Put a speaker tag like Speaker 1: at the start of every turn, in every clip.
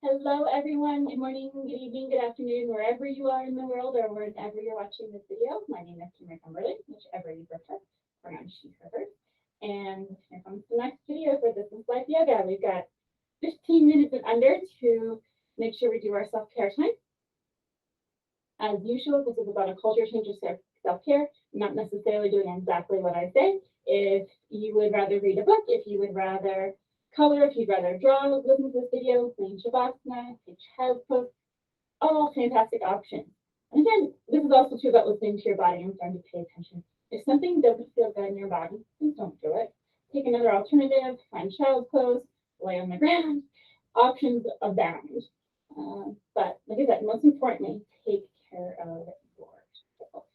Speaker 1: Hello, everyone. Good morning, good evening, good afternoon, wherever you are in the world or wherever you're watching this video. My name is Kimberly Cumberland, whichever you prefer. Pronouns she, her. And here comes the next video for This is Life Yoga. We've got 15 minutes and under to make sure we do our self-care time. As usual, this is about a culture change of self-care, not necessarily doing exactly what I say. If you would rather read a book, if you would rather color, if you'd rather draw, listen to this video, playing Shavasana, take child's pose, all fantastic options. And again, this is also true about listening to your body and starting to pay attention. If something doesn't feel good in your body, please don't do it. Take another alternative, find child's pose, lay on the ground. Options abound. But like I said, most importantly, take care of yourself.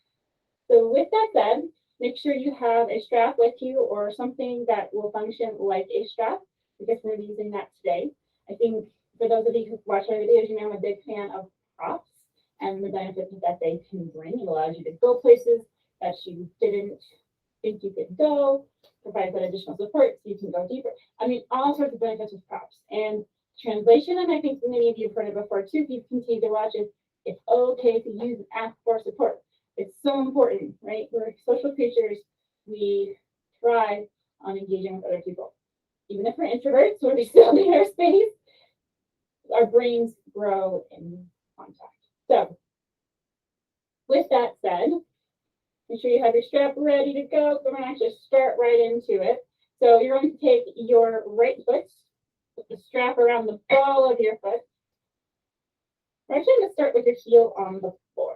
Speaker 1: So with that said, make sure you have a strap with you or something that will function like a strap, because we're using that today. I think for those of you who watch our videos, you know I'm a big fan of props and the benefits that they can bring. It allows you to go places that you didn't think you could go, provides that additional support so you can go deeper. I mean, all sorts of benefits with props. And translation, and I think many of you have heard it before too, if you continue to watch it, it's okay to use and ask for support. It's so important, right? We're social creatures. We thrive on engaging with other people. Even if we're introverts or we still need our space, our brains grow in contact. So with that said, make sure you have your strap ready to go. We're going to actually start right into it. So you're going to take your right foot, put the strap around the ball of your foot. We're actually going to start with your heel on the floor.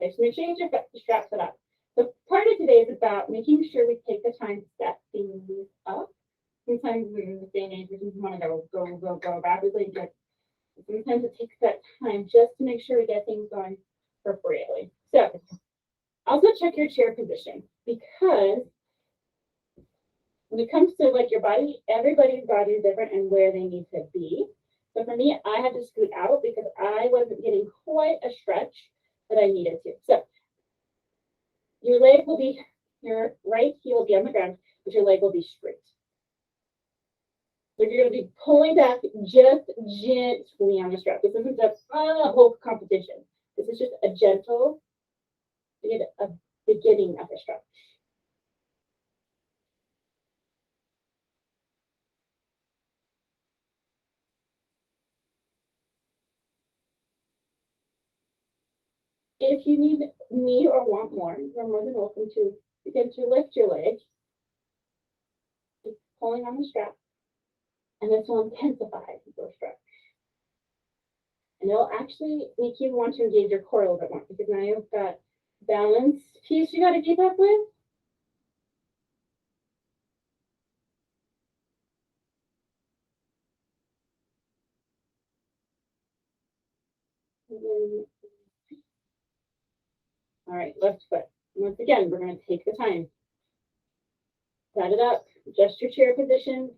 Speaker 1: Okay, so make sure you get your strap set up. So part of today is about making sure we take the time to set things up. Sometimes in this day and age, we just want to go rapidly, but sometimes it takes that time just to make sure we get things going appropriately. So also check your chair position, because when it comes to like your body, everybody's body is different and where they need to be. So for me, I had to scoot out because I wasn't getting quite a stretch that I needed to. So your leg will be, your right heel will be on the ground, but your leg will be straight. So you're going to be pulling back just gently on the strap. This isn't a whole competition. This is just a gentle, a beginning of a stretch. If you need or want more, you're more than welcome to begin to lift your leg, just pulling on the strap, and this will intensify your stretch. And it'll actually make you want to engage your core a little bit more, because now you've got balance piece you got to keep up with. All right, left foot. Once again, we're going to take the time. Set it up, adjust your chair position,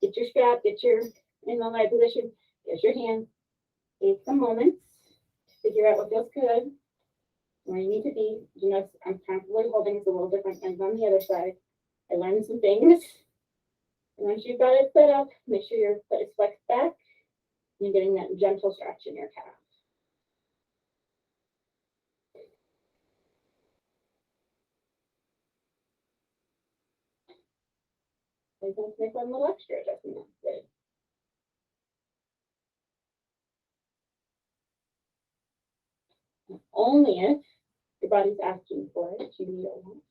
Speaker 1: get your strap, get your in the right position, get your hands. Take some moments to figure out what feels good, where you need to be. You know, I'm comfortably holding it's a little different than on the other side. I learned some things. And once you've got it set up, make sure your foot is flexed back and you're getting that gentle stretch in your calf. So let's make one little extra adjustment. Good. Only if your body's asking for it, you need or want,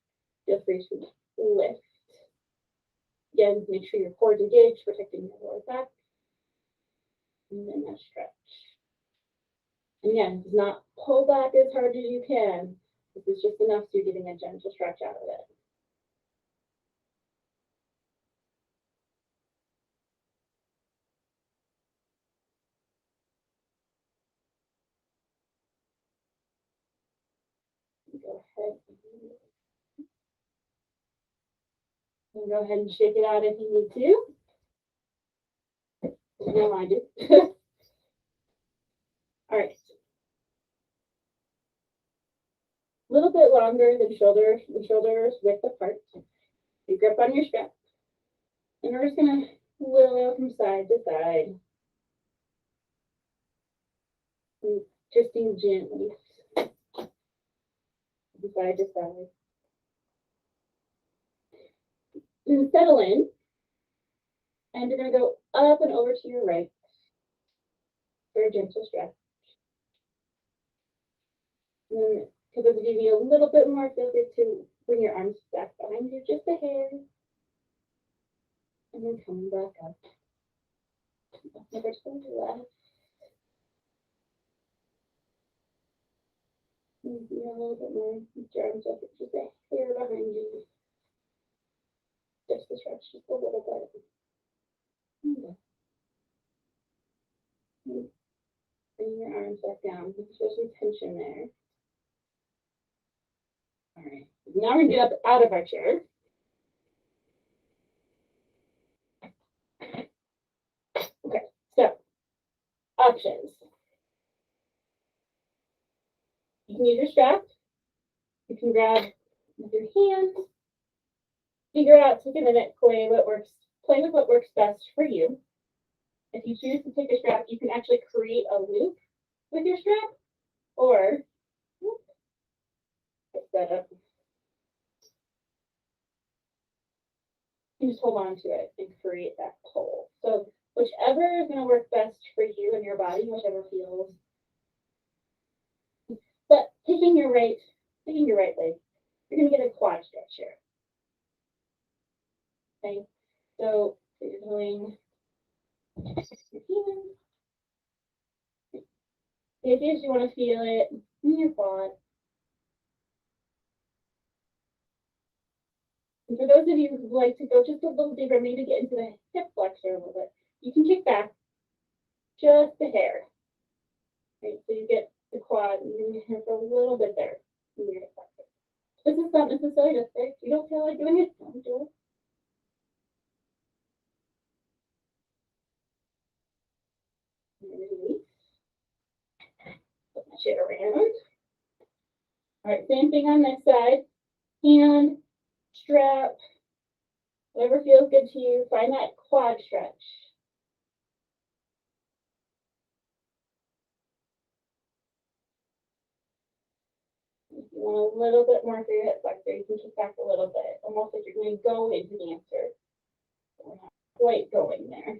Speaker 1: feel free to lift. Again, make sure your core is engaged, protecting your lower back. And then that stretch. And again, do not pull back as hard as you can. This is just enough so you're getting a gentle stretch out of it. Go ahead. And go ahead and shake it out if you need to. No, I do. All right. A little bit longer than shoulders width apart. You grip on your strap. And we're just going to willow from side to side. And twisting gently. Side to side. And settle in. And you're going to go up and over to your right for a gentle stretch. And because it'll give you a little bit more, feel free to bring your arms back behind you just a hair. And then come back up. Never to the left. And a little bit more. Lift your arms up just a hair behind you. Just to stretch just a little bit. And bring your arms back down. There's some tension there. All right. Now we're going to get up out of our chair. Okay, so options. You can use your strap. You can grab with your hands. Figure out, take a minute, play with what works best for you. If you choose to take a strap, you can actually create a loop with your strap, or set up. You just hold on to it and create that pull. So whichever is going to work best for you and your body, whichever feels. But taking your right leg, you're going to get a quad stretch here. Okay, so you're doing your hands. The idea is you want to feel it in your quad. And for those of you who like to go just a little deeper, maybe get into the hip flexor a little bit, you can kick back just a hair. Right, so you get the quad and your hip a little bit there in your hip flexor. This is not necessarily to fix. If you don't feel like doing it, don't do it. Release. Put my shit around. All right, same thing on this side. Hand, strap, whatever feels good to you. Find that quad stretch. If you want a little bit more for your hip flexor, you can kick back a little bit, almost like you're going to go into the answer. We're not quite going there.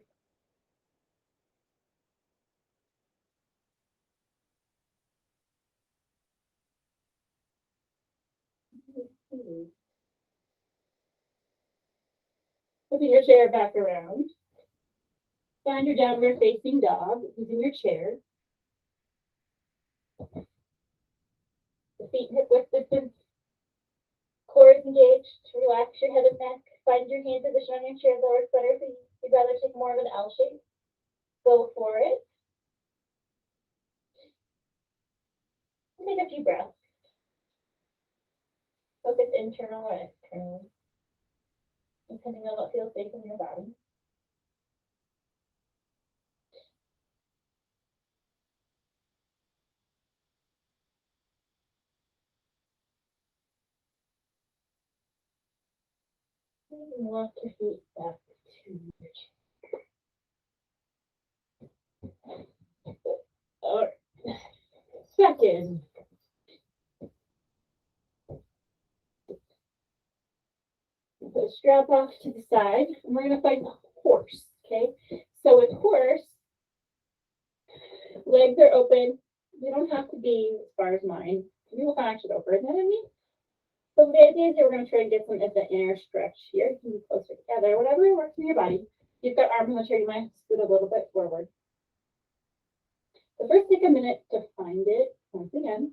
Speaker 1: Flipping your chair back around. Find your downward facing dog using your chair. The feet hip width distance. Core is engaged. Relax your head and neck. Find your hand position on your chair that works better for you. You'd rather take more of an L shape. Go for it. Take a few breaths. Focus internal or external, depending on what feels safe in your body. And walk your feet back to your chair. All right. Second. Put a strap off to the side, and we're going to find the horse. Okay. So with horse, legs are open. They don't have to be as far as mine. You will actually over. Isn't that what I mean? So the idea is that we're going to try and get some of the inner stretch here. You can be closer together, whatever works in your body. If you've got arms on the chair, you might scoot a little bit forward. So first, take a minute to find it once again.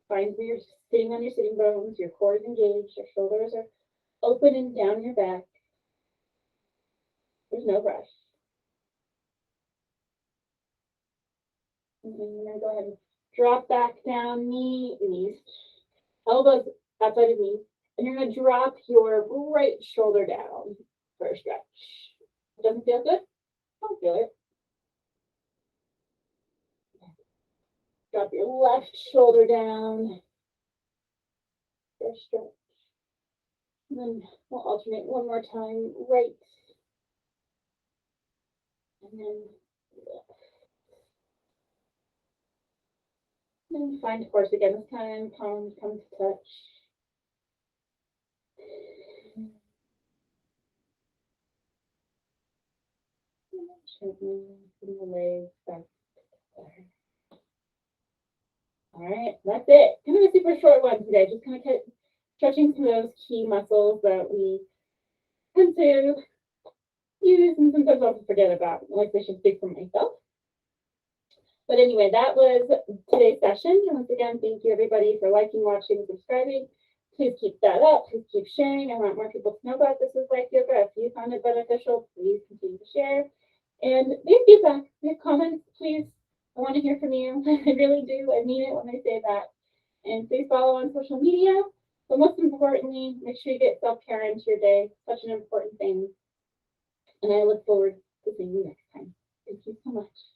Speaker 1: Find where you're sitting on your sitting bones, your core is engaged, your shoulders are open and down your back. There's no rush. And then you're going to go ahead and drop back down, knees, elbows outside of knees, and you're going to drop your right shoulder down for a stretch. Doesn't feel good? Don't feel it. Drop your left shoulder down for a stretch. And then we'll alternate one more time, right, and then left. And find horse again this time. Come to touch. Gently putting the legs back together. All right, that's it. Kind of a super short one today. Just kind of stretching through those key muscles that we tend to use and sometimes also forget about. Like I should speak for myself. But anyway, that was today's session. And once again, thank you everybody for liking, watching, subscribing. Please keep that up. Please keep sharing. I want more people to know about this with life yoga. If you found it beneficial, please continue to share. And leave feedback, leave comments, please. I want to hear from you. I really do. I mean it when I say that. And please follow on social media. But most importantly, make sure you get self-care into your day. Such an important thing. And I look forward to seeing you next time. Thank you so much.